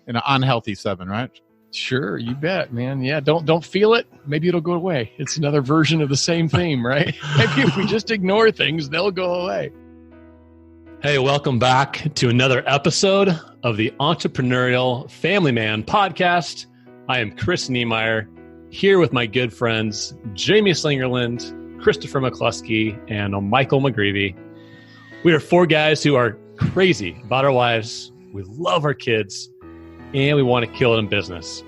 an unhealthy 7, right? Sure, you bet, man. Yeah, don't feel it. Maybe it'll go away. It's another version of the same theme, right? Maybe if we just ignore things, they'll go away. Hey, welcome back to another episode of the Entrepreneurial Family Man podcast. I am Chris Niemeyer, here with my good friends, Jamie Slingerland, Christopher McCluskey, and Michael McGreevy. We are 4 guys who are crazy about our wives. We love our kids, and we want to kill it in business.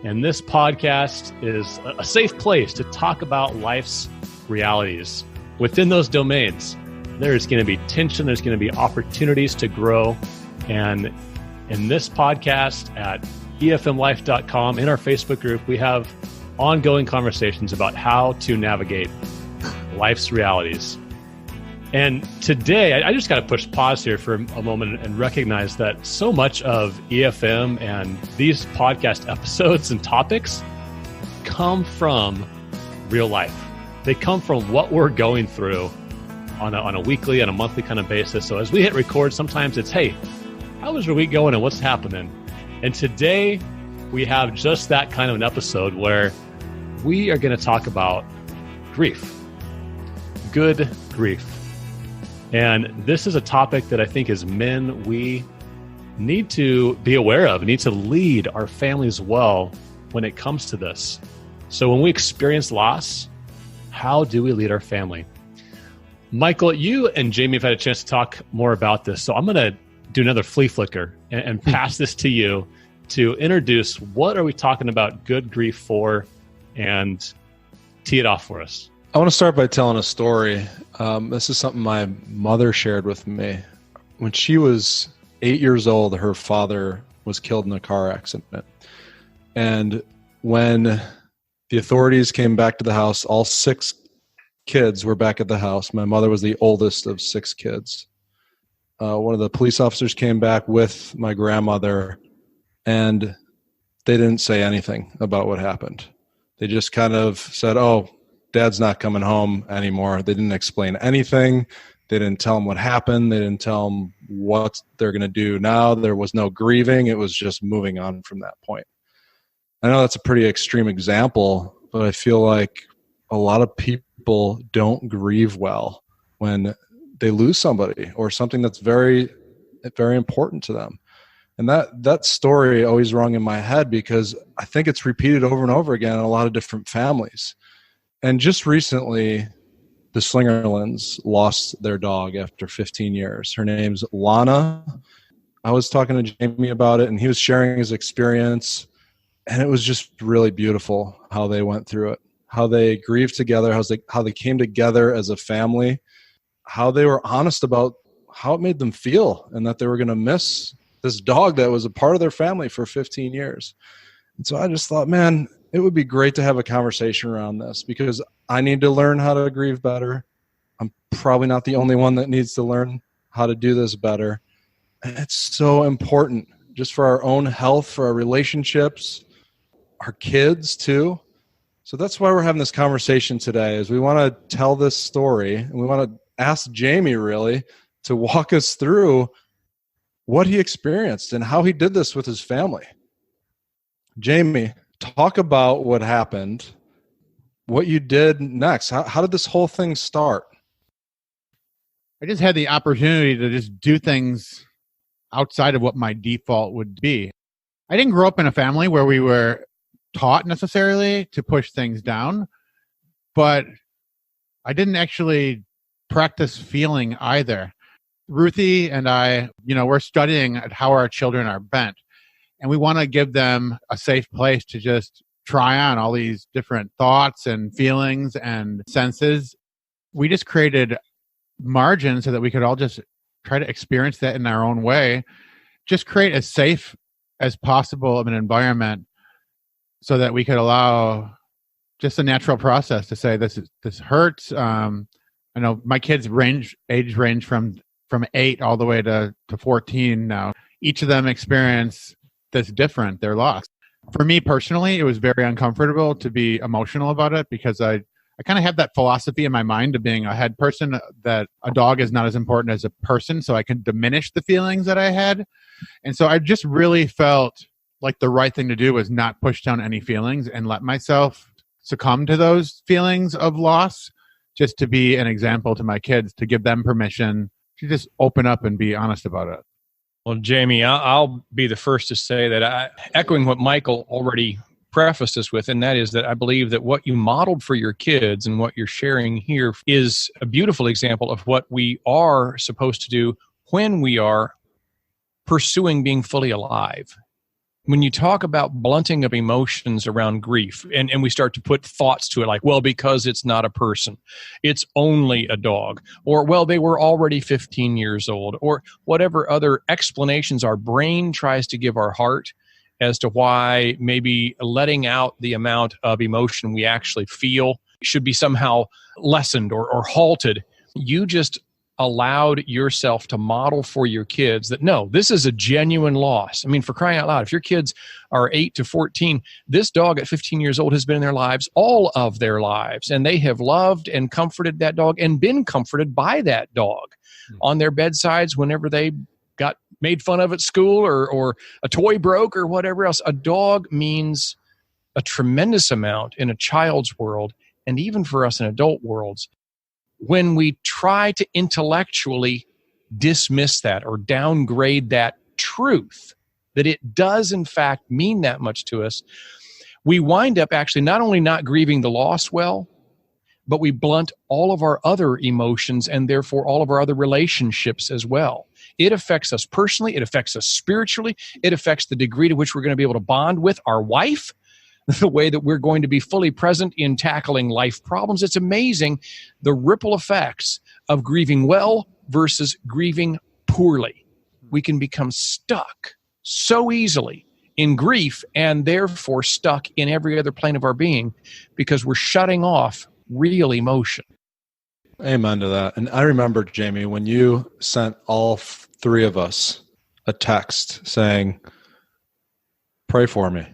And this podcast is a safe place to talk about life's realities. Within those domains, there's going to be tension, there's going to be opportunities to grow. And in this podcast at efmlife.com, in our Facebook group, we have ongoing conversations about how to navigate life's realities. And today, I just got to push pause here for a moment and recognize that so much of EFM and these podcast episodes and topics come from real life. They come from what we're going through on a weekly and a monthly kind of basis. So as we hit record, sometimes it's, hey, how was your week going and what's happening? And today, we have just that kind of an episode where we are going to talk about grief. Good grief. And this is a topic that I think as men, we need to be aware of, need to lead our families well when it comes to this. So when we experience loss, how do we lead our family? Michael, you and Jamie have had a chance to talk more about this. So I'm going to do another flea flicker and pass this to you to introduce what are we talking about good grief for and tee it off for us. I want to start by telling a story. This is something my mother shared with me. When she was 8 years old, her father was killed in a car accident. And when the authorities came back to the house, all 6 kids were back at the house. My mother was the oldest of 6 kids. One of the police officers came back with my grandmother, and they didn't say anything about what happened. They just kind of said, oh, Dad's not coming home anymore. They didn't explain anything. They didn't tell him what happened. They didn't tell him what they're going to do now. There was no grieving. It was just moving on from that point. I know that's a pretty extreme example, but I feel like a lot of people don't grieve well when they lose somebody or something that's very, very important to them. And that story always rung in my head because I think it's repeated over and over again in a lot of different families. And just recently, the Slingerlands lost their dog after 15 years. Her name's Lana. I was talking to Jamie about it, and he was sharing his experience. And it was just really beautiful how they went through it, how they grieved together, how they came together as a family, how they were honest about how it made them feel and that they were going to miss this dog that was a part of their family for 15 years. And so I just thought, man, it would be great to have a conversation around this because I need to learn how to grieve better. I'm probably not the only one that needs to learn how to do this better. And it's so important just for our own health, for our relationships, our kids too. So that's why we're having this conversation today is we want to tell this story and we want to ask Jamie really to walk us through what he experienced and how he did this with his family. Jamie, talk about what happened, what you did next. How did this whole thing start? I just had the opportunity to just do things outside of what my default would be. I didn't grow up in a family where we were taught necessarily to push things down, but I didn't actually practice feeling either. Ruthie and I, we're studying at how our children are bent. And we want to give them a safe place to just try on all these different thoughts and feelings and senses. We just created margins so that we could all just try to experience that in our own way. Just create as safe as possible of an environment so that we could allow just a natural process to say, this hurts. I know my kids age range from 8 all the way to 14 now. Each of them experience that's different, their loss. For me personally, it was very uncomfortable to be emotional about it because I kind of have that philosophy in my mind of being a head person that a dog is not as important as a person, so I can diminish the feelings that I had. And so I just really felt like the right thing to do was not push down any feelings and let myself succumb to those feelings of loss, just to be an example to my kids, to give them permission to just open up and be honest about it. Well, Jamie, I'll be the first to say that echoing what Michael already prefaced us with, and that is that I believe that what you modeled for your kids and what you're sharing here is a beautiful example of what we are supposed to do when we are pursuing being fully alive. When you talk about blunting of emotions around grief, and we start to put thoughts to it like, well, because it's not a person, it's only a dog, or, well, they were already 15 years old, or whatever other explanations our brain tries to give our heart as to why maybe letting out the amount of emotion we actually feel should be somehow lessened or halted. You just allowed yourself to model for your kids that, no, this is a genuine loss. I mean, for crying out loud, if your kids are 8 to 14, this dog at 15 years old has been in their lives all of their lives, and they have loved and comforted that dog and been comforted by that dog on their bedsides whenever they got made fun of at school or a toy broke or whatever else. A dog means a tremendous amount in a child's world, and even for us in adult worlds. When we try to intellectually dismiss that or downgrade that truth, that it does in fact mean that much to us, we wind up actually not only not grieving the loss well, but we blunt all of our other emotions and therefore all of our other relationships as well. It affects us personally. It affects us spiritually. It affects the degree to which we're going to be able to bond with our wife, the way that we're going to be fully present in tackling life problems. It's amazing the ripple effects of grieving well versus grieving poorly. We can become stuck so easily in grief and therefore stuck in every other plane of our being because we're shutting off real emotion. Amen to that. And I remember, Jamie, when you sent all three of us a text saying, pray for me.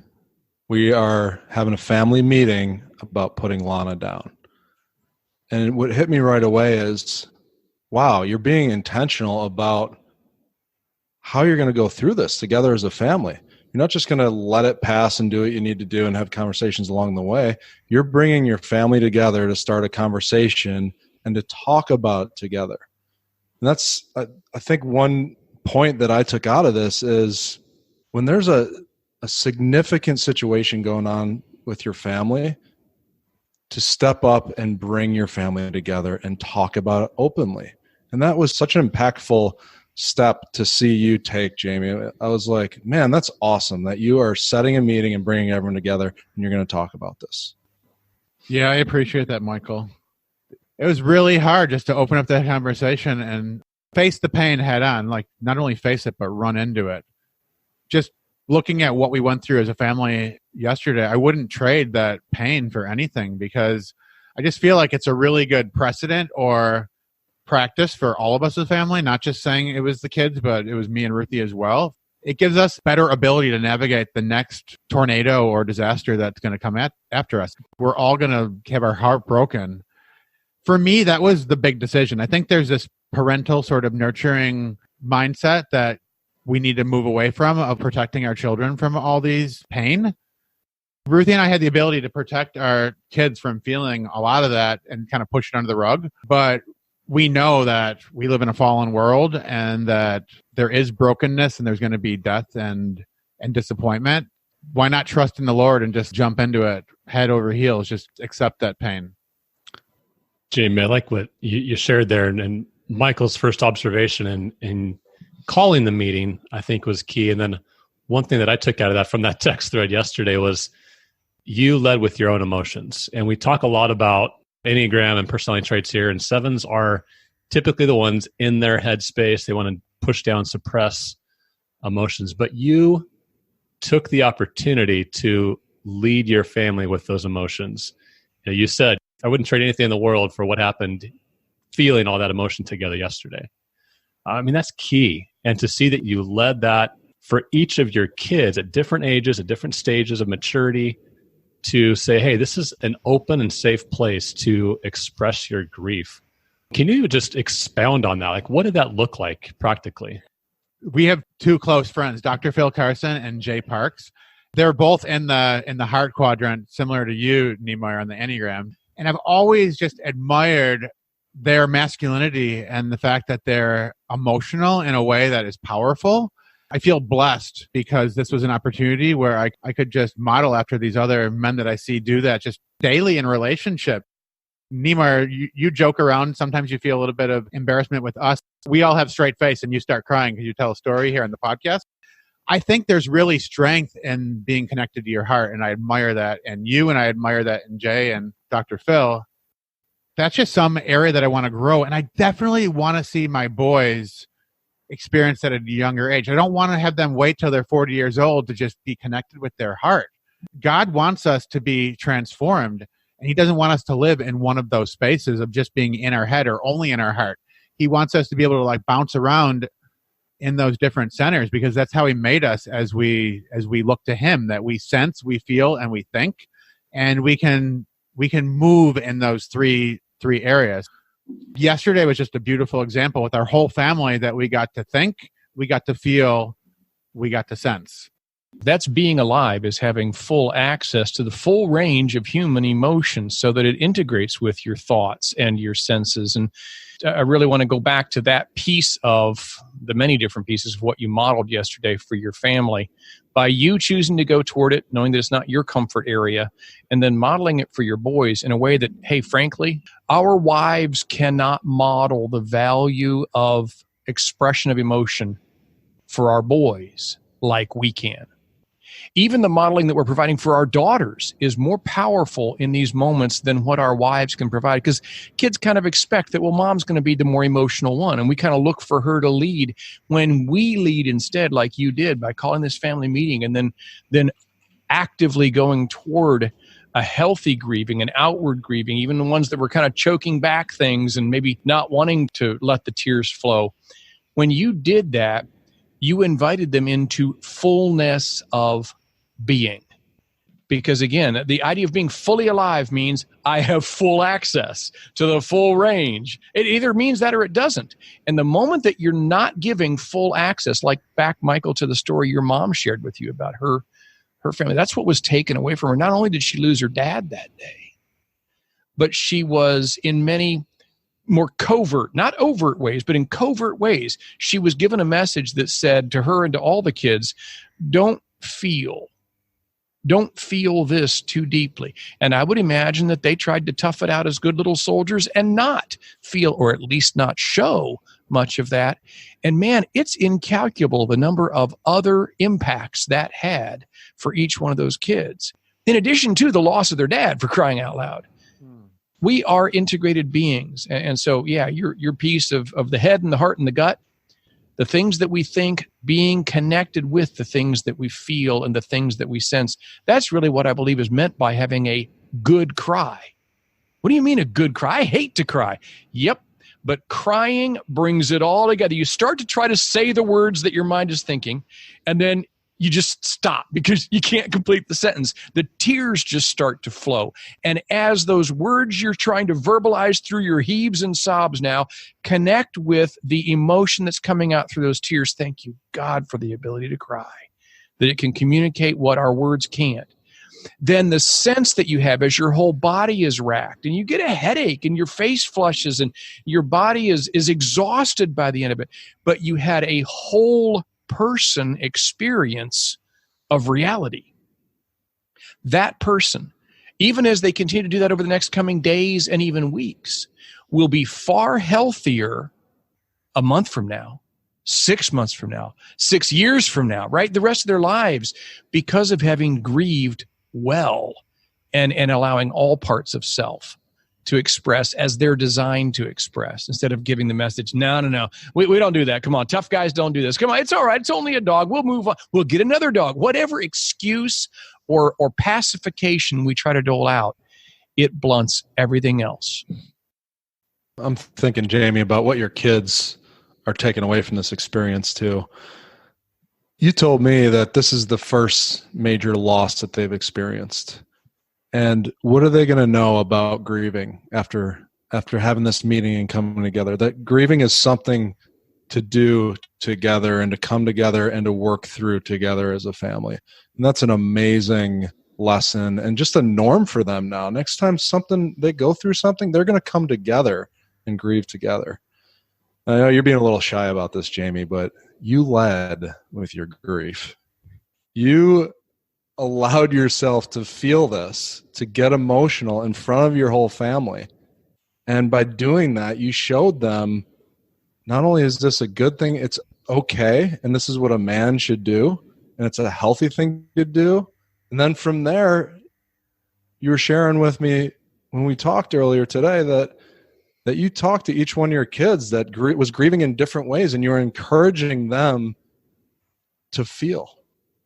We are having a family meeting about putting Lana down. And what hit me right away is, wow, you're being intentional about how you're going to go through this together as a family. You're not just going to let it pass and do what you need to do and have conversations along the way. You're bringing your family together to start a conversation and to talk about it together. And that's, I think, one point that I took out of this is when there's a significant situation going on with your family, to step up and bring your family together and talk about it openly. And that was such an impactful step to see you take, Jamie. I was like, man, that's awesome that you are setting a meeting and bringing everyone together and you're going to talk about this. Yeah, I appreciate that, Michael. It was really hard just to open up that conversation and face the pain head on, like not only face it, but run into it. Just looking at what we went through as a family yesterday, I wouldn't trade that pain for anything because I just feel like it's a really good precedent or practice for all of us as a family, not just saying it was the kids, but it was me and Ruthie as well. It gives us better ability to navigate the next tornado or disaster that's going to come after us. We're all going to have our heart broken. For me, that was the big decision. I think there's this parental sort of nurturing mindset that we need to move away from, of protecting our children from all these pain. Ruthie and I had the ability to protect our kids from feeling a lot of that and kind of push it under the rug. But we know that we live in a fallen world and that there is brokenness and there's going to be death and disappointment. Why not trust in the Lord and just jump into it head over heels, just accept that pain? Jamie, I like what you shared there. And Michael's first observation in calling the meeting, I think, was key. And then one thing that I took out of that from that text thread yesterday was you led with your own emotions. And we talk a lot about Enneagram and personality traits here, and 7s are typically the ones in their headspace. They want to push down, suppress emotions. But you took the opportunity to lead your family with those emotions. You said, I wouldn't trade anything in the world for what happened feeling all that emotion together yesterday. I mean, that's key. And to see that you led that for each of your kids at different ages, at different stages of maturity, to say, hey, this is an open and safe place to express your grief. Can you just expound on that? Like, what did that look like practically? We have two close friends, Dr. Phil Carson and Jay Parks. They're both in the heart quadrant, similar to you, Niemeyer, on the Enneagram. And I've always just admired their masculinity and the fact that they're emotional in a way that is powerful. I feel blessed because this was an opportunity where I could just model after these other men that I see do that just daily in relationship. Niemeyer, you joke around. Sometimes you feel a little bit of embarrassment with us. We all have straight face and you start crying because you tell a story here on the podcast. I think there's really strength in being connected to your heart. And I admire that in you, and I admire that in Jay and Dr. Phil. That's just some area that I want to grow. And I definitely want to see my boys experience that at a younger age. I don't want to have them wait till they're 40 years old to just be connected with their heart. God wants us to be transformed. And he doesn't want us to live in one of those spaces of just being in our head or only in our heart. He wants us to be able to like bounce around in those different centers, because that's how he made us as we look to him, that we sense, we feel, and we think, and we can move in those three areas. Yesterday was just a beautiful example with our whole family that we got to think, we got to feel, we got to sense. That's being alive, is having full access to the full range of human emotions so that it integrates with your thoughts and your senses. And I really want to go back to that piece of the many different pieces of what you modeled yesterday for your family. By you choosing to go toward it, knowing that it's not your comfort area, and then modeling it for your boys in a way that, hey, frankly, our wives cannot model the value of expression of emotion for our boys like we can. Even the modeling that we're providing for our daughters is more powerful in these moments than what our wives can provide, because kids kind of expect that, well, mom's going to be the more emotional one, and we kind of look for her to lead, when we lead instead, like you did, by calling this family meeting and then actively going toward a healthy grieving and outward grieving, even the ones that were kind of choking back things and maybe not wanting to let the tears flow. When you did that, you invited them into fullness of being. Because again, the idea of being fully alive means I have full access to the full range. It either means that or it doesn't. And the moment that you're not giving full access, like back, Michael, to the story your mom shared with you about her family, that's what was taken away from her. Not only did she lose her dad that day, but she was in many more covert, not overt ways, but in covert ways, she was given a message that said to her and to all the kids, don't feel this too deeply. And I would imagine that they tried to tough it out as good little soldiers and not feel, or at least not show much of that. And man, it's incalculable the number of other impacts that had for each one of those kids, in addition to the loss of their dad, for crying out loud. We are integrated beings. And so, yeah, your piece of the head and the heart and the gut, the things that we think, being connected with the things that we feel and the things that we sense, that's really what I believe is meant by having a good cry. What do you mean a good cry? I hate to cry. Yep. But crying brings it all together. You start to try to say the words that your mind is thinking, and then you just stop because you can't complete the sentence. The tears just start to flow. And as those words you're trying to verbalize through your heaves and sobs now connect with the emotion that's coming out through those tears, thank you, God, for the ability to cry, that it can communicate what our words can't. Then the sense that you have as your whole body is racked and you get a headache and your face flushes and your body is exhausted by the end of it, but you had a whole person experience of reality. That person, even as they continue to do that over the next coming days and even weeks, will be far healthier a month from now, 6 months from now, 6 years from now, right? The rest of their lives, because of having grieved well and allowing all parts of self to express as they're designed to express, instead of giving the message, no, we don't do that. Come on, tough guys don't do this. Come on, it's all right. It's only a dog. We'll move on. We'll get another dog. Whatever excuse or pacification we try to dole out, it blunts everything else. I'm thinking, Jamie, about what your kids are taking away from this experience too. You told me that this is the first major loss that they've experienced. And what are they going to know about grieving after having this meeting and coming together? That grieving is something to do together and to come together and to work through together as a family. And that's an amazing lesson and just a norm for them now. Next time they go through something, they're going to come together and grieve together. I know you're being a little shy about this, Jamie, but you led with your grief. You allowed yourself to feel this, to get emotional in front of your whole family. And by doing that, you showed them not only is this a good thing, it's okay, and this is what a man should do, and it's a healthy thing to do. And then from there, you were sharing with me when we talked earlier today that you talked to each one of your kids that was grieving in different ways, and you were encouraging them to feel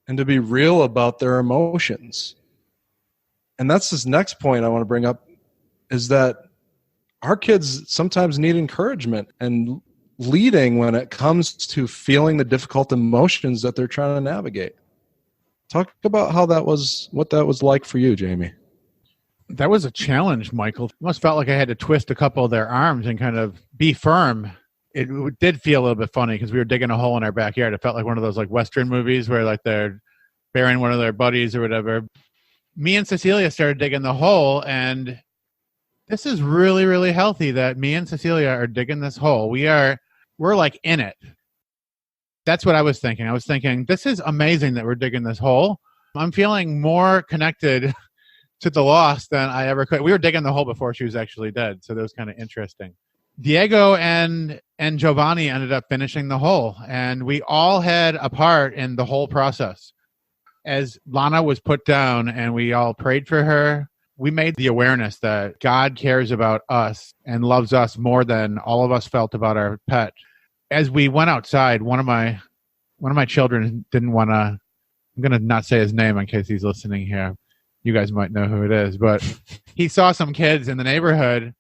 and to be real about their emotions. And that's this next point I want to bring up, is that our kids sometimes need encouragement and leading when it comes to feeling the difficult emotions that they're trying to navigate. Talk about what that was like for you, Jamie. That was a challenge, Michael. It must felt like I had to twist a couple of their arms and kind of be firm. It did feel a little bit funny because we were digging a hole in our backyard. It felt like one of those like Western movies where like they're burying one of their buddies or whatever. Me and Cecilia started digging the hole, and this is really, really healthy that me and Cecilia are digging this hole. We're like in it. That's what I was thinking. I was thinking, this is amazing that we're digging this hole. I'm feeling more connected to the loss than I ever could. We were digging the hole before she was actually dead, so that was kind of interesting. Diego and Giovanni ended up finishing the hole, and we all had a part in the whole process. As Lana was put down and we all prayed for her, we made the awareness that God cares about us and loves us more than all of us felt about our pet. As we went outside, one of my children didn't want to, I'm going to not say his name in case he's listening here. You guys might know who it is, but he saw some kids in the neighborhood.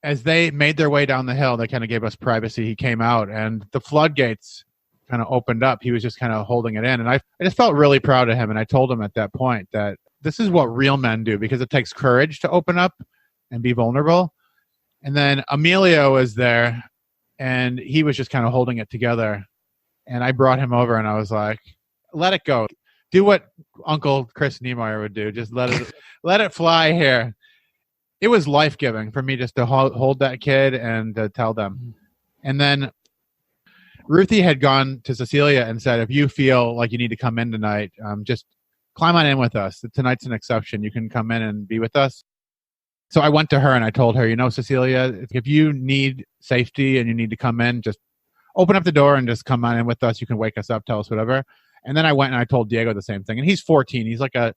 As they made their way down the hill, they kind of gave us privacy. He came out and the floodgates kind of opened up. He was just kind of holding it in. And I just felt really proud of him. And I told him at that point that this is what real men do, because it takes courage to open up and be vulnerable. And then Emilio was there and he was just kind of holding it together. And I brought him over and I was like, let it go. Do what Uncle Chris Niemeyer would do. Just let it fly here. It was life-giving for me just to hold that kid and to tell them. And then Ruthie had gone to Cecilia and said, if you feel like you need to come in tonight, just climb on in with us. Tonight's an exception. You can come in and be with us. So I went to her and I told her, Cecilia, if you need safety and you need to come in, just open up the door and just come on in with us. You can wake us up, tell us whatever. And then I went and I told Diego the same thing. And he's 14. He's like a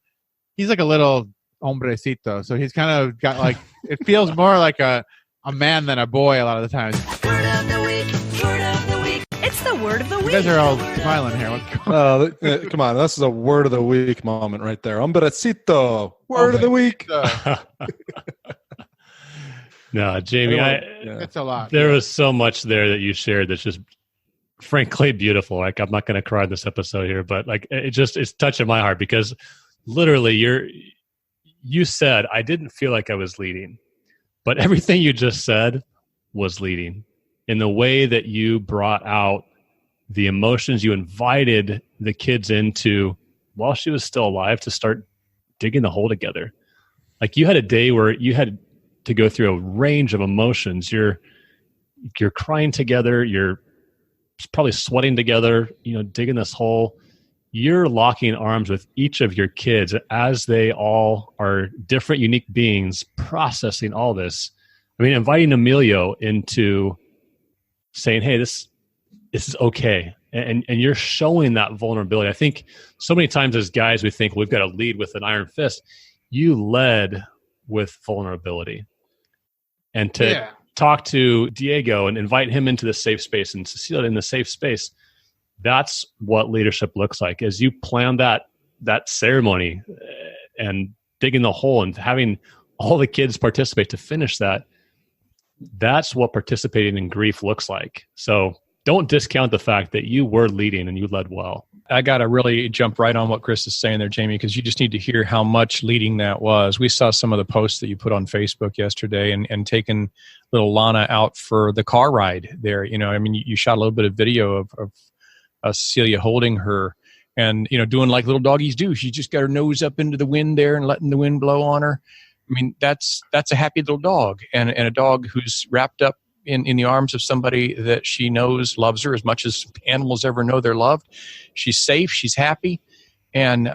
little hombrecito. So he's kind of got like, it feels more like a man than a boy a lot of the times. Word of the week. It's the word of the week. You guys are all smiling here. What's going on? Come on, this is a word of the week moment right there. Hombrecito, word of the week. No, Jamie, It's a lot. There was so much there that you shared that's just frankly beautiful. Like, I'm not going to cry in this episode here, but like it's touching my heart because literally you said, I didn't feel like I was leading, but everything you just said was leading in the way that you brought out the emotions. You invited the kids into, while she was still alive, to start digging the hole together. Like, you had a day where you had to go through a range of emotions. You're crying together. You're probably sweating together, digging this hole. You're locking arms with each of your kids as they all are different, unique beings processing all this. I mean, inviting Emilio into saying, hey, this is okay. And you're showing that vulnerability. I think so many times as guys, we think we've got to lead with an iron fist. You led with vulnerability. And to talk to Diego and invite him into the safe space and Cecilia in the safe space, that's what leadership looks like. As you plan that ceremony and digging the hole and having all the kids participate to finish that, that's what participating in grief looks like. So don't discount the fact that you were leading and you led well. I got to really jump right on what Chris is saying there, Jamie, because you just need to hear how much leading that was. We saw some of the posts that you put on Facebook yesterday and taking little Lana out for the car ride there. You shot a little bit of video of Cecilia holding her and, doing like little doggies do. She just got her nose up into the wind there and letting the wind blow on her. I mean, that's a happy little dog and a dog who's wrapped up in the arms of somebody that she knows loves her as much as animals ever know they're loved. She's safe. She's happy. And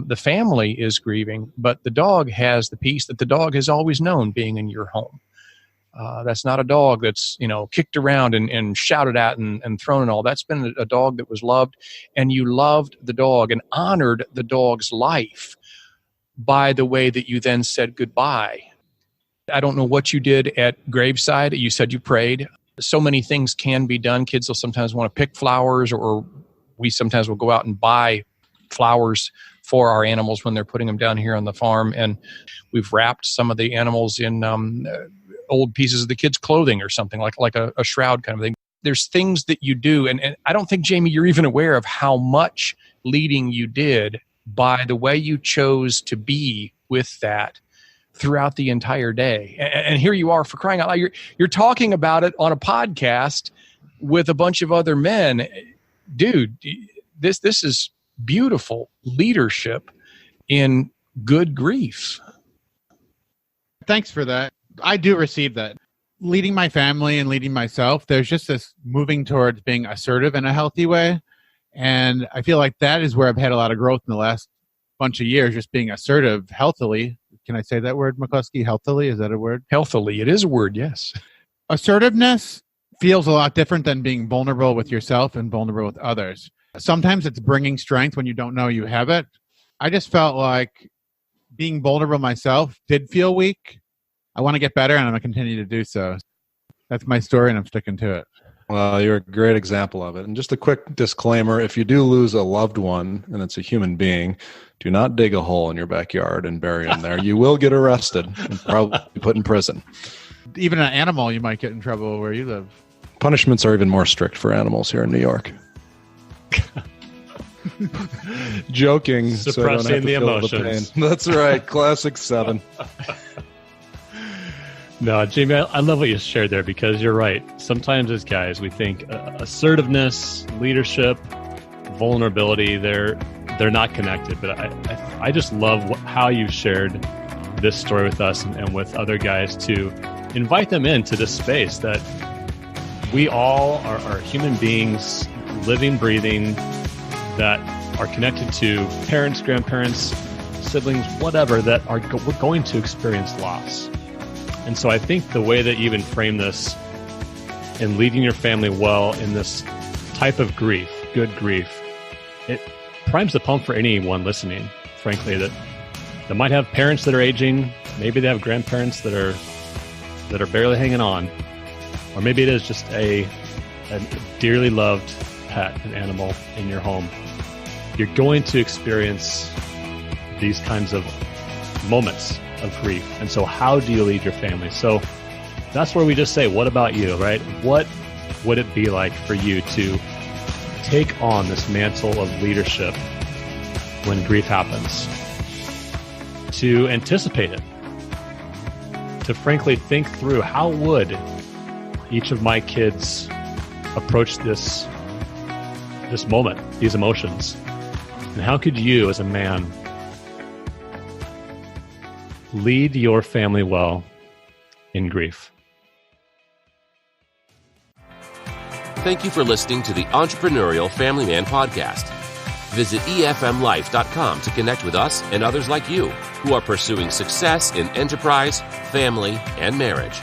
the family is grieving, but the dog has the peace that the dog has always known being in your home. That's not a dog that's, kicked around and shouted at and thrown and all. That's been a dog that was loved, and you loved the dog and honored the dog's life by the way that you then said goodbye. I don't know what you did at graveside. You said you prayed. So many things can be done. Kids will sometimes want to pick flowers, or we sometimes will go out and buy flowers for our animals when they're putting them down here on the farm. And we've wrapped some of the animals in old pieces of the kids' clothing or something like a shroud kind of thing. There's things that you do. And I don't think, Jamie, you're even aware of how much leading you did by the way you chose to be with that throughout the entire day. And here you are, for crying out loud. You're talking about it on a podcast with a bunch of other men. Dude, this is beautiful leadership in good grief. Thanks for that. I do receive that. Leading my family and leading myself, there's just this moving towards being assertive in a healthy way. And I feel like that is where I've had a lot of growth in the last bunch of years, just being assertive healthily. Can I say that word, McCluskey? Healthily? Is that a word? Healthily. It is a word, yes. Assertiveness feels a lot different than being vulnerable with yourself and vulnerable with others. Sometimes it's bringing strength when you don't know you have it. I just felt like being vulnerable myself did feel weak. I want to get better, and I'm going to continue to do so. That's my story, and I'm sticking to it. Well, you're a great example of it. And just a quick disclaimer, if you do lose a loved one, and it's a human being, do not dig a hole in your backyard and bury him there. You will get arrested and probably put in prison. Even an animal, you might get in trouble where you live. Punishments are even more strict for animals here in New York. Joking. Suppressing the emotions. That's right. Classic 7. No, Jamie, I love what you shared there, because you're right. Sometimes as guys, we think assertiveness, leadership, vulnerability, they're not connected. But I just love how you shared this story with us and with other guys to invite them into this space that we all are human beings, living, breathing, that are connected to parents, grandparents, siblings, whatever, that we're going to experience loss. And so I think the way that you even frame this and leading your family well in this type of grief, good grief, it primes the pump for anyone listening, frankly, that might have parents that are aging. Maybe they have grandparents that are barely hanging on. Or maybe it is just a dearly loved pet, an animal in your home. You're going to experience these kinds of moments of grief. And so how do you lead your family? So that's where we just say, what about you, right? What would it be like for you to take on this mantle of leadership when grief happens? To anticipate it, to frankly think through, how would each of my kids approach this moment, these emotions? And how could you, as a man, lead your family well in grief? Thank you for listening to the Entrepreneurial Family Man Podcast. Visit efmlife.com to connect with us and others like you who are pursuing success in enterprise, family, and marriage.